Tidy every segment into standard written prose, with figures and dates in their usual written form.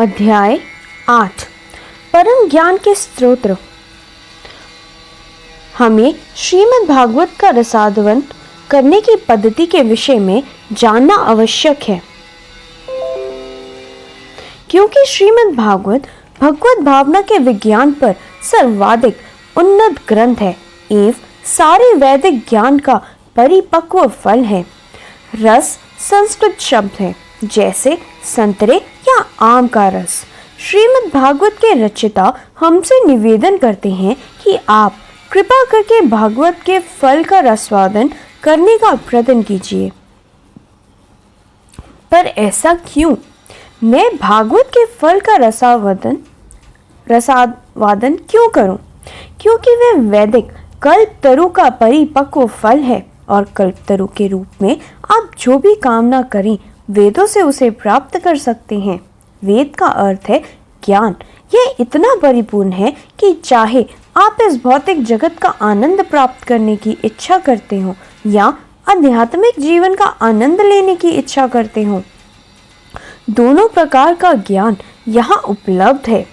अध्याय 8 परम ज्ञान के स्रोत। हमें श्रीमद् भागवत का रसास्वादन करने की पद्धति के विषय में जानना आवश्यक है, क्योंकि श्रीमद् भागवत भगवत भावना के विज्ञान पर सर्वाधिक उन्नत ग्रंथ है एवं सारे वैदिक ज्ञान का परिपक्व फल है। रस संस्कृत शब्द है, जैसे संतरे या आम का रस। श्रीमद् भागवत के रचयिता हमसे निवेदन करते हैं कि आप कृपा करके भागवत के फल का रसास्वादन करने का प्रयत्न कीजिए। पर ऐसा क्यों? मैं भागवत के फल का रसास्वादन क्यों करूं? क्योंकि वह वैदिक कल्पतरु का परिपक्व फल है और कल्पतरु के रूप में आप जो भी कामना करें वेदों से उसे प्राप्त कर सकते हैं। वेद का अर्थ है ज्ञान। यह इतना परिपूर्ण है कि चाहे आप इस भौतिक जगत का आनंद प्राप्त करने की इच्छा करते हो या आध्यात्मिक जीवन का आनंद लेने की इच्छा करते हो, दोनों प्रकार का ज्ञान यहाँ उपलब्ध है।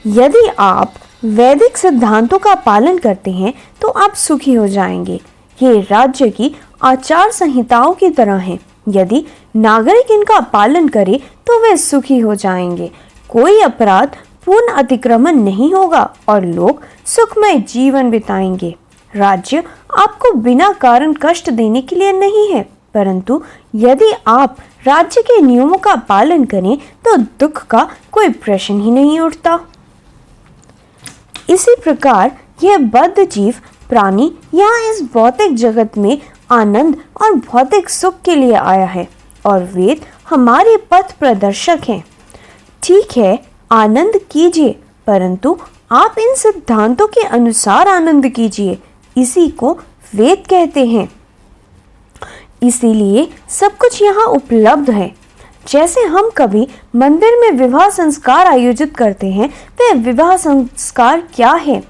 यदि आप वैदिक सिद्धांतों का पालन करते हैं तो आप सुखी हो जाएंगे। ये राज्य की आचार संहिताओं की तरह हैं। यदि नागरिक इनका पालन करे तो वे सुखी हो जाएंगे। कोई अपराध पूर्ण अतिक्रमण नहीं होगा और लोग सुखमय जीवन बिताएंगे। राज्य आपको बिना कारण कष्ट देने के लिए नहीं है, परंतु यदि आप राज्य के नियमों का पालन करें तो दुख का कोई प्रश्न ही नहीं उठता। इसी प्रकार यह बद्ध जीव प्राणी यहाँ इस भौतिक जगत में आनंद और भौतिक सुख के लिए आया है और वेद हमारे पथ प्रदर्शक हैं। ठीक है, आनंद कीजिए, परंतु आप इन सिद्धांतों के अनुसार आनंद कीजिए। इसी को वेद कहते हैं। इसीलिए सब कुछ यहाँ उपलब्ध है। जैसे हम कभी मंदिर में विवाह संस्कार आयोजित करते हैं, वह विवाह संस्कार क्या है?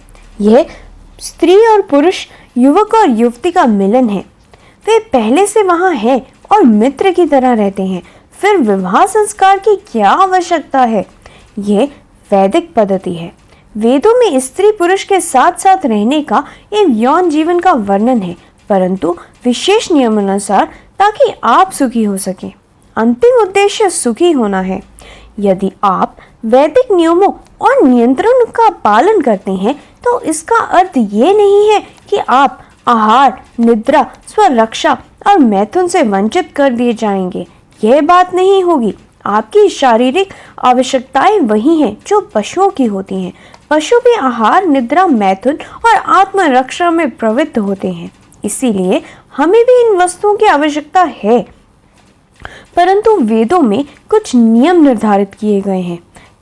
यह स्त्री और पुरुष, युवक और युवती का मिलन है। वे पहले से वहां हैं और मित्र की तरह रहते हैं। फिर विवाह संस्कार की क्या आवश्यकता है? यह वैदिक पद्धति है। वेदों में स्त्री पुरुष के साथ साथ रहने का एवं यौन जीवन का वर्णन है, परंतु विशेष नियमानुसार, ताकि आप सुखी हो सके। अंतिम उद्देश्य सुखी होना है। यदि आप वैदिक नियमों और नियंत्रणों का पालन करते हैं तो इसका अर्थ ये नहीं है कि आप आहार, निद्रा, स्वरक्षा और मैथुन से वंचित कर दिए जाएंगे। यह बात नहीं होगी। आपकी शारीरिक आवश्यकताएं वही हैं जो पशुओं की होती हैं। पशु भी आहार, निद्रा, मैथुन और आत्मरक्षा में प्रवृत्त होते हैं। इसीलिए हमें भी इन वस्तुओं की आवश्यकता है, परंतु वेदों में कुछ नियम निर्धारित किए गए हैं।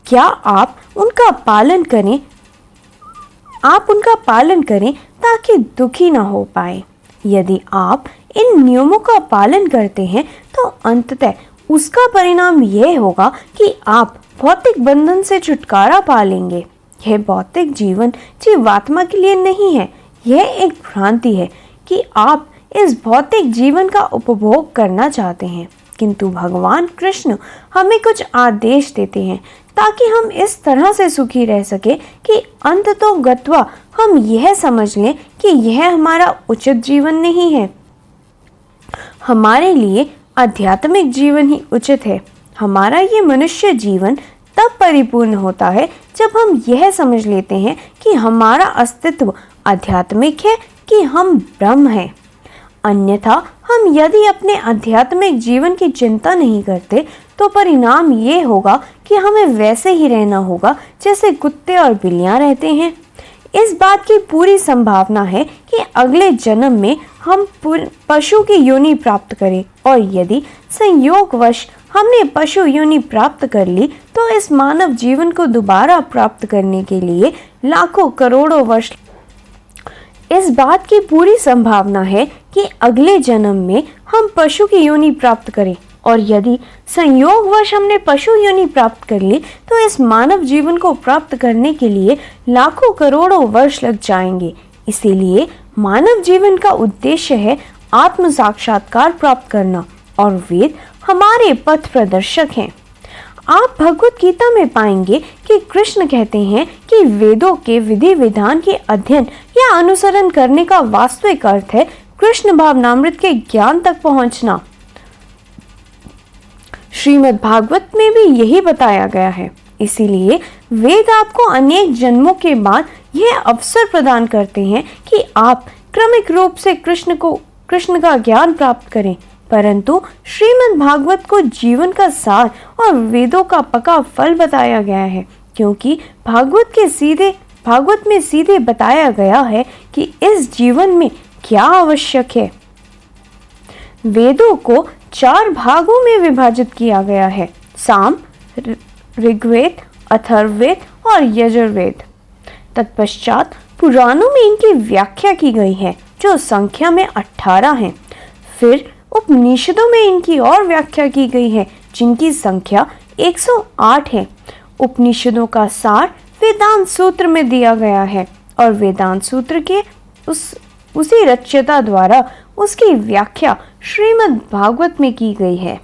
क्या आप उनका पालन करें ताकि दुखी ना हो पाए। यदि आप इन नियमों का पालन करते हैं तो अंततः उसका परिणाम यह होगा कि आप भौतिक बंधन से छुटकारा पा लेंगे। यह भौतिक जीवन जीवात्मा के लिए नहीं है। यह एक भ्रांति है कि आप इस भौतिक जीवन का उपभोग करना चाहते हैं, किंतु भगवान कृष्ण हमें कुछ आदेश देते हैं ताकि हम इस तरह से सुखी रह सके कि अंततो गत्वा हम यह समझ लें कि यह हमारा उचित जीवन नहीं है। हमारे लिए आध्यात्मिक जीवन ही उचित है। हमारा ये मनुष्य जीवन तब परिपूर्ण होता है जब हम यह समझ लेते हैं कि हमारा अस्तित्व आध्यात्मिक है कि हम ब्रह्म हैं। अन्यथा हम यदि अपने आध्यात्मिक जीवन की चिंता नहीं करते तो परिणाम ये होगा कि हमें वैसे ही रहना होगा जैसे कुत्ते और बिल्लियां रहते हैं। इस बात की पूरी संभावना है कि अगले जन्म में हम पशु की योनि प्राप्त करें, और यदि संयोगवश हमने पशु योनि प्राप्त कर ली तो इस मानव जीवन को दोबारा प्राप्त करने के लिए लाखों करोड़ों वर्ष। इस बात की पूरी संभावना है कि अगले जन्म में हम पशु की योनि प्राप्त करें, और यदि संयोगवश हमने पशु योनि प्राप्त कर ली तो इस मानव जीवन को प्राप्त करने के लिए लाखों करोड़ों वर्ष लग जाएंगे। इसीलिए मानव जीवन का उद्देश्य है आत्म साक्षात्कार प्राप्त करना, और वेद हमारे पथ प्रदर्शक हैं। आप भगवत गीता में पाएंगे कि कृष्ण कहते हैं कि वेदों के विधि विधान के अध्ययन या अनुसरण करने का वास्तविक अर्थ है कृष्ण भावनामृत के ज्ञान तक पहुंचना। श्रीमद् भागवत में भी यही बताया गया है। इसीलिए वेद आपको अनेक जन्मों के बाद यह अवसर प्रदान करते हैं कि आप क्रमिक रूप से कृष्ण का ज्ञान प्राप्त करें, परंतु श्रीमद् भागवत को जीवन का सार और वेदों का पक्का फल बताया गया है, क्योंकि भागवत में सीधे बताया गया है कि इस जीवन में क्या आवश्यक है। वेदों को 4 भागों में विभाजित किया गया है, साम, ऋग्वेद, अथर्ववेद और यजुर्वेद। तत्पश्चात पुराणों में इनकी व्याख्या की गई है जो संख्या में 18 हैं। फिर उपनिषदों में इनकी और व्याख्या की गई है जिनकी संख्या 108 है। उपनिषदों का सार वेदांत सूत्र में दिया गया है और वेदांत सूत्र के उसी रचयिता द्वारा उसकी व्याख्या श्रीमद् भागवत में की गई है।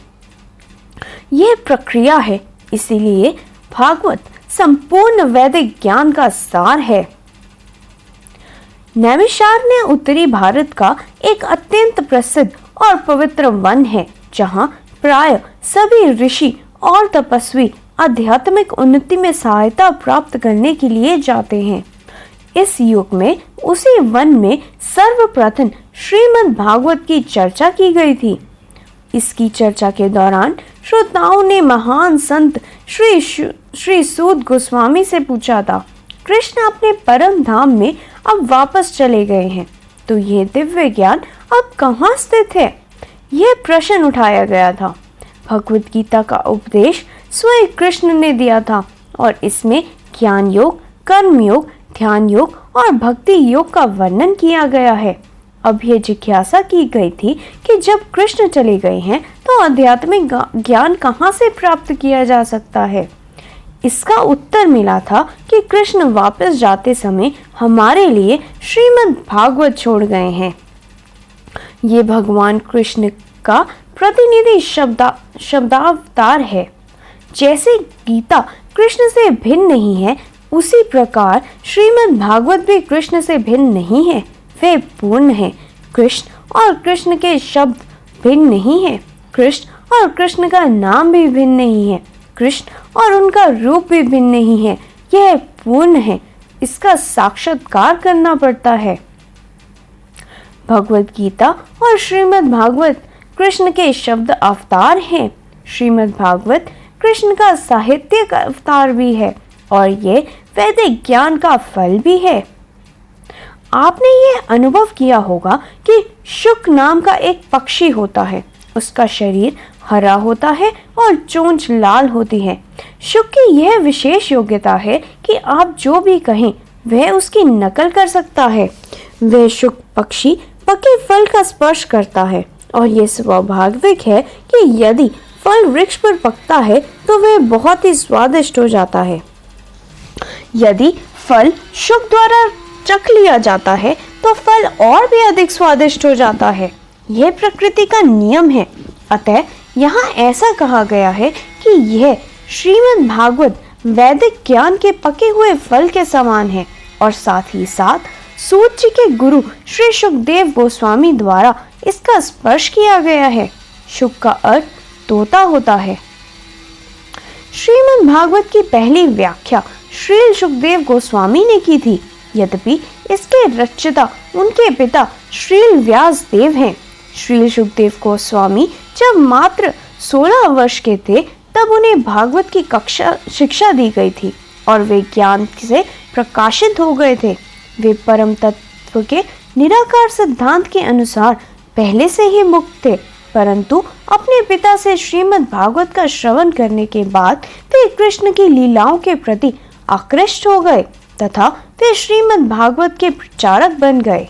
यह प्रक्रिया है, इसीलिए भागवत संपूर्ण वैदिक ज्ञान का सार है। नैमिषारण्य उत्तरी भारत का एक अत्यंत प्रसिद्ध और पवित्र वन है, जहां प्राय सभी ऋषि और तपस्वी आध्यात्मिक उन्नति में सहायता प्राप्त करने के लिए जाते हैं। इस युग में उसी वन में सर्वप्रथम श्रीमद् भागवत की चर्चा की गई थी। इसकी चर्चा के दौरान श्रोताओं ने महान संत श्री सूत गोस्वामी से पूछा था, कृष्ण अपने परम धाम में अब वापस चले गए हैं, तो यह दिव्य ज्ञान अब कहाँ स्थित है? यह प्रश्न उठाया गया था। भगवत गीता का उपदेश स्वयं कृष्ण ने दिया था और इसमें ज्ञान योग, कर्म योग, ध्यान योग और भक्ति योग का वर्णन किया गया है। अब यह जिज्ञासा की गई थी कि जब कृष्ण चले गए हैं तो आध्यात्मिक ज्ञान कहाँ से प्राप्त किया जा सकता है? इसका उत्तर मिला था कि कृष्ण वापस जाते समय हमारे लिए श्रीमद् भागवत छोड़ गए हैं। ये भगवान कृष्ण का प्रतिनिधि शब्दावतार है। जैसे गीता कृष्ण से भिन्न नहीं है, उसी प्रकार श्रीमद् भागवत भी कृष्ण से भिन्न नहीं है। वे पूर्ण है। कृष्ण और कृष्ण के शब्द भिन्न नहीं है। कृष्ण और कृष्ण का नाम भी भिन्न नहीं है। कृष्ण और उनका रूप भी भिन्न नहीं है। यह पूर्ण है। इसका साक्षात्कार करना पड़ता है। भगवत गीता और श्रीमद् भागवत कृष्ण के शब्द अवतार हैं। श्रीमद् भागवत कृष्ण का साहित्यिक अवतार भी है और ये वैदिक ज्ञान का फल भी है। आपने ये अनुभव किया होगा कि शुक नाम का एक पक्षी होता है। उसका शरीर हरा होता है और चोंच लाल होती है। शुक की यह विशेष योग्यता है कि आप जो भी कहें वह उसकी नकल कर सकता है। वह शुक पक्षी पके फल का स्पर्श करता है और यह स्वाभाविक है कि यदि फल वृक्ष पर पकता है तो वह बहुत ही स्वादिष्ट हो जाता है। यदि फल शुक द्वारा चख लिया जाता है तो फल और भी अधिक स्वादिष्ट हो जाता है। यह प्रकृति का नियम है। अतः यहाँ ऐसा कहा गया है कि यह श्रीमद् भागवत वैदिक ज्ञान के पके हुए फल के समान है और साथ ही साथ सूत जी के गुरु श्री शुकदेव गोस्वामी द्वारा इसका स्पर्श किया गया है। शुक का अर्थ तोता होता है। श्रीमद् भागवत की पहली व्याख्या श्री शुकदेव गोस्वामी ने की थी। यद्यपि इसके रचयिता उनके पिता श्रील व्यास देव हैं। श्रील शुकदेव गोस्वामी जब मात्र 16 वर्ष के थे तब उन्हें भागवत की शिक्षा दी गई थी और वे ज्ञान से प्रकाशित हो गए थे। वे परम तत्व के निराकार सिद्धांत के अनुसार पहले से ही मुक्त थे, परंतु अपने पिता से श्रीमद् भागवत का श्रवण करने के बाद वे कृष्ण की लीलाओं के प्रति आकृष्ट हो गए तथा वे श्रीमद् भागवत के प्रचारक बन गए।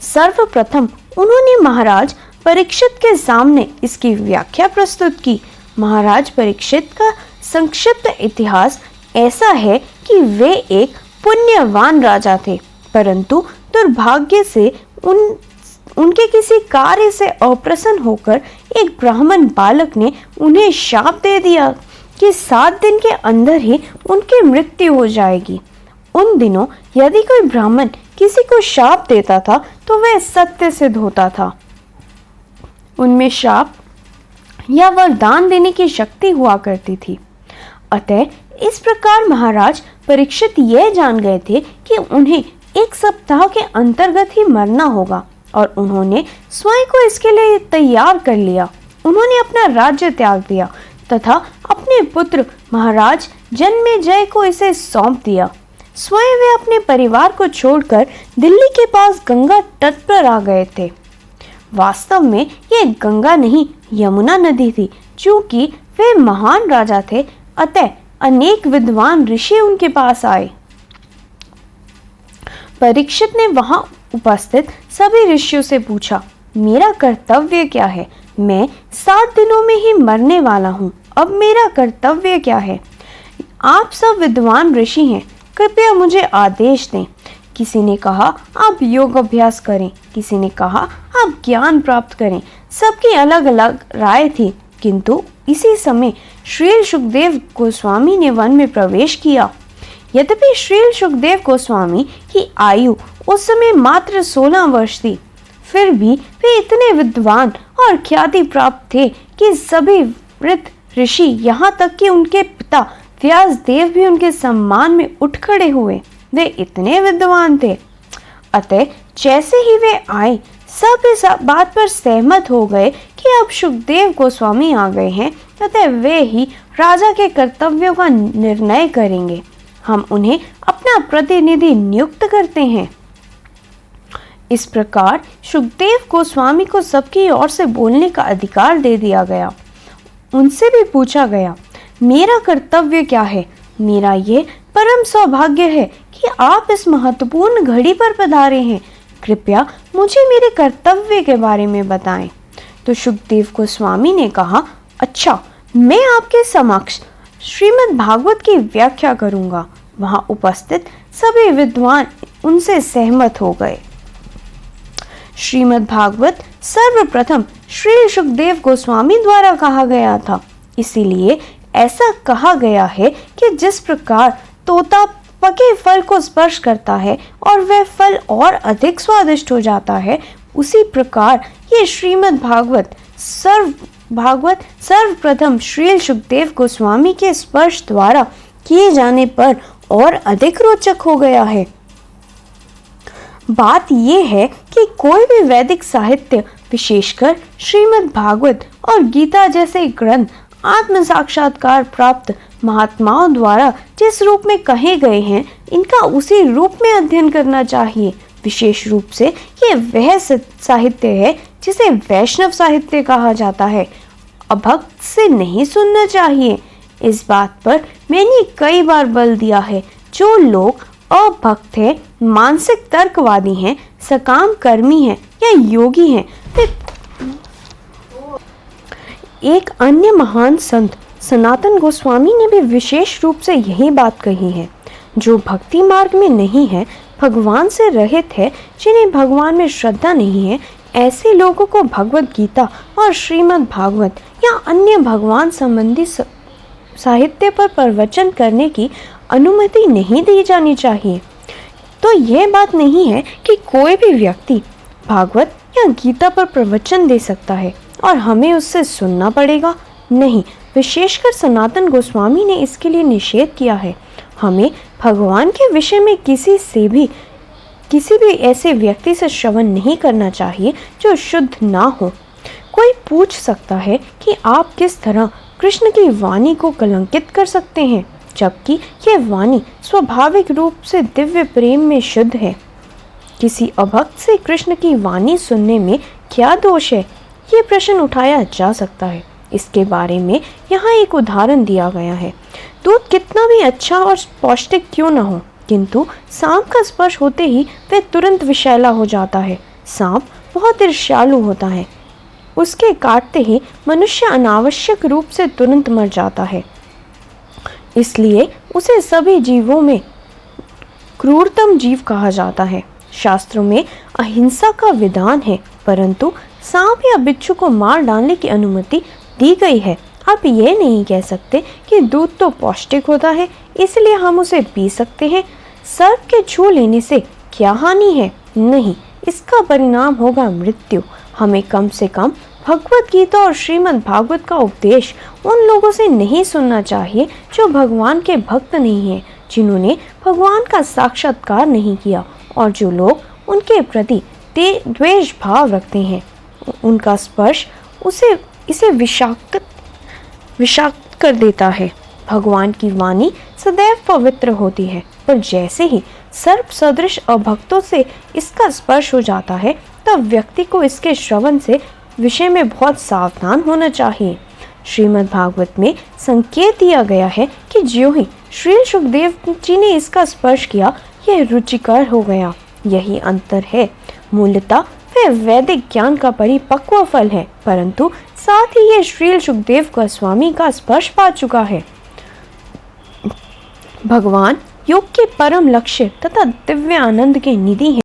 सर्वप्रथम उन्होंने महाराज परीक्षित के सामने इसकी व्याख्या प्रस्तुत की। महाराज परीक्षित का संक्षिप्त इतिहास ऐसा है कि वे एक पुण्यवान राजा थे, परंतु दुर्भाग्य से उनके किसी कार्य से अप्रसन्न होकर एक ब्राह्मण बालक ने उन्हें शाप दे दिया कि 7 दिन के अंदर ही उनकी मृत्यु हो जाएगी। उन दिनों यदि कोई ब्राह्मण किसी को शाप देता था तो वह सत्य सिद्ध होता था। उनमें शाप या वरदान देने की शक्ति हुआ करती थी। अतः इस प्रकार महाराज परीक्षित यह जान गए थे कि उन्हें 1 सप्ताह के अंतर्गत ही मरना होगा और उन्होंने स्वयं को इसके लिए तैयार कर लिया। उन्होंने अपना राज्य त्याग दिया तथा अपने पुत्र महाराज जन्मेजय को इसे सौंप दिया। स्वयं वे अपने परिवार को छोड़कर दिल्ली के पास गंगा तट पर आ गए थे। वास्तव में यह गंगा नहीं यमुना नदी थी। चूंकि वे महान राजा थे अतः अनेक विद्वान ऋषि उनके पास आए। परीक्षित ने वहां उपस्थित सभी ऋषियों से पूछा, मेरा कर्तव्य क्या है? मैं 7 दिनों में ही मरने वाला हूँ। अब मेरा कर्तव्य क्या है? आप सब विद्वान ऋषि हैं, कृपया मुझे आदेश दें। किसी ने कहा आप योग अभ्यास करें, किसी ने कहा आप ज्ञान प्राप्त करें। सबकी अलग अलग राय थी, किंतु इसी समय श्रील सुखदेव गोस्वामी ने वन में प्रवेश किया। यद्यपि श्रील सुखदेव गोस्वामी की आयु उस समय मात्र 16 वर्ष थी, फिर भी वे इतने विद्वान और ख्याति प्राप्त थे कि सभी वृद्ध ऋषि, यहाँ तक कि उनके पिता व्यास देव भी उनके सम्मान में उठ खड़े हुए। वे इतने विद्वान थे। अतः जैसे ही वे आए सब इस बात पर सहमत हो गए कि अब सुखदेव गोस्वामी आ गए हैं, अतः वे ही राजा के कर्तव्यों का निर्णय करेंगे। हम उन्हें अपना प्रतिनिधि नियुक्त करते हैं। इस प्रकार सुखदेव गोस्वामी को सबकी ओर से बोलने का अधिकार दे दिया गया। उनसे भी पूछा गया, मेरा कर्तव्य क्या है? मेरा ये परम सौभाग्य है कि आप इस महत्वपूर्ण घड़ी पर पधारे हैं। कृपया मुझे मेरे कर्तव्य के बारे में बताएं। तो सुखदेव गोस्वामी ने कहा, अच्छा, मैं आपके समक्ष श्रीमद् भागवत की व्याख्या करूंगा। वहां उपस्थित सभी विद्वान उनसे सहमत हो गए। श्रीमद् भागवत सर्वप्रथम श्री सुखदेव गोस्वामी द्वारा कहा गया था। इसीलिए ऐसा कहा गया है कि जिस प्रकार तोता पके फल को स्पर्श करता है और वह फल और अधिक स्वादिष्ट हो जाता है, उसी प्रकार ये श्रीमद् भागवत सर्वप्रथम श्री सुखदेव गोस्वामी के स्पर्श द्वारा किए जाने पर और अधिक रोचक हो गया है। बात यह है कि कोई भी वैदिक साहित्य, विशेषकर श्रीमद् भागवत और गीता जैसे ग्रंथ आत्म साक्षात्कार प्राप्त महात्माओं द्वारा जिस रूप में कहे गए हैं, इनका उसी रूप में अध्ययन करना चाहिए। विशेष रूप से ये वह साहित्य है जिसे वैष्णव साहित्य कहा जाता है। अभक्त से नहीं सुनना चाहिए। इस बात पर मैंने कई बार बल दिया है। जो लोग अभक्त हैं, मानसिक तर्कवादी हैं, सकाम कर्मी हैं या योगी हैं, वे एक अन्य महान संत सनातन गोस्वामी ने भी विशेष रूप से यही बात कही है। जो भक्ति मार्ग में नहीं है, भगवान से रहित है, जिन्हें भगवान में श्रद्धा नहीं है, ऐसे लोगों को भगवत गीता और श्रीमद् भागवत या अन्य भगवान संबंधी साहित्य पर प्रवचन करने की अनुमति नहीं दी जानी चाहिए। तो यह बात नहीं है कि कोई भी व्यक्ति भागवत या गीता पर प्रवचन दे सकता है और हमें उससे सुनना पड़ेगा। नहीं, विशेषकर सनातन गोस्वामी ने इसके लिए निषेध किया है। हमें भगवान के विषय में किसी भी ऐसे व्यक्ति से श्रवण नहीं करना चाहिए जो शुद्ध ना हो। कोई पूछ सकता है कि आप किस तरह कृष्ण की वाणी को कलंकित कर सकते हैं, जबकि यह वाणी स्वाभाविक रूप से दिव्य प्रेम में शुद्ध है। किसी अभक्त से कृष्ण की वाणी सुनने में क्या दोष है, ये प्रश्न उठाया जा सकता है। इसके बारे में यहाँ एक उदाहरण दिया गया है। दूध कितना भी अच्छा और पौष्टिक क्यों न हो, किंतु सांप का स्पर्श होते ही वह तुरंत विषैला हो जाता है। सांप बहुत ईर्ष्यालु होता है। उसके काटते ही मनुष्य अनावश्यक रूप से तुरंत मर जाता है। इसलिए उसे सभी जीवों में क्रूरतम जीव कहा जाता है। शास्त्रों में अहिंसा का विधान है, परंतु सांप या बिच्छू को मार डालने की अनुमति दी गई है। आप ये नहीं कह सकते कि दूध तो पौष्टिक होता है इसलिए हम उसे पी सकते हैं। सर्प के छू लेने से क्या हानि है? नहीं, इसका परिणाम होगा मृत्यु। हमें कम से कम भगवत गीता और श्रीमद् भागवत का उपदेश उन लोगों से नहीं सुनना चाहिए जो भगवान के भक्त नहीं हैं, जिन्होंने भगवान का साक्षात्कार नहीं किया और जो लोग उनके प्रति द्वेष भाव रखते हैं। उनका स्पर्श इसे विषाक्त कर देता है। भगवान की वाणी सदैव पवित्र होती है, पर जैसे ही सर्प सदृश अभक्तों से इसका स्पर्श हो जाता है तब व्यक्ति को इसके श्रवण से विषय में बहुत सावधान होना चाहिए। श्रीमद् भागवत में संकेत दिया गया है कि ज्यों ही श्री सुखदेव जी ने इसका स्पर्श किया यह रुचिकर हो गया। यही अंतर है। मूलतः वह वैदिक ज्ञान का परिपक्व फल है, परंतु साथ ही यह श्री सुखदेव गोस्वामी का स्पर्श पा चुका है। भगवान योग के परम लक्ष्य तथा दिव्य आनंद के निधि हैं।